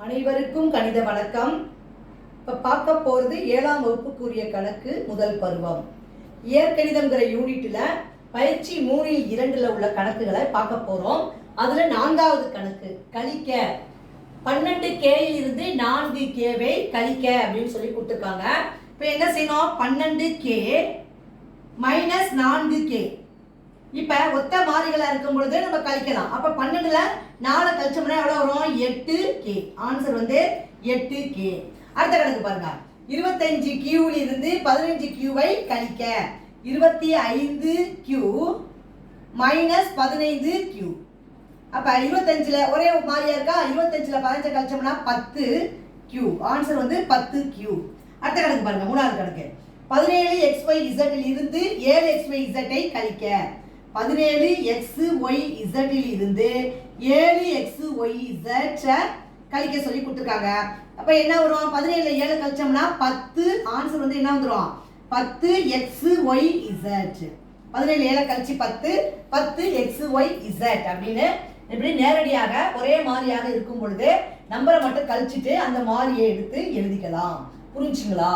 அனைவருக்கும் கணித வணக்கம். இப்போ பார்க்க போகிறது 7ஆம் வகுப்புக்குரிய கணக்கு முதல் பருவம். இயற்கணிதம்ங்கிற யூனிட்டில் பயிற்சி 3-2 உள்ள கணக்குகளை பார்க்க போகிறோம். அதில் 4வது கணக்கு கழிக்க. 12K இருந்து 4Kவை கழிக்க அப்படின்னு சொல்லி கொடுத்துருக்காங்க. இப்போ என்ன செய்யணும்? 12K minus 4K. இப்போ ஒத்த மாறிகளாக இருக்கும் பொழுது நம்ம கழிக்கலாம். அப்போ 12ல் 4 கழிச்சோம்னா எவ்வளோ வரும்? 8K. ஆன்சர் வந்து 8K. அடுத்த கணக்கு பாருங்க. 25Q இருந்து 15Qவை கழிக்க. 25Q minus 15Q. அப்போ 25ல் ஒரே மாறியா இருக்கா? 25ல் 15 கழிச்சோம்னா 10Q. ஆன்சர் வந்து 10Q. அடுத்த கணக்கு பாருங்க, 3வது கணக்கு. 17XYZ இருந்து 7XYZஐ கழிக்க. 17XYZ இருந்து 7XYZ கழிக்க சொல்லி கொடுத்துருக்காங்க. அப்போ என்ன வரும்? 17ல் 7 கழிச்சோம்னா 10. ஆன்சர் வந்து என்ன வந்துடும்? 10XYZ. 17ல் 7 கழிச்சு 10, 10XYZ அப்படின்னு இப்படி நேரடியாக ஒரே மாறியாக இருக்கும் பொழுது நம்பரை மட்டும் கழிச்சுட்டு அந்த மாறியை எடுத்து எழுதிக்கலாம். புரிஞ்சுங்களா?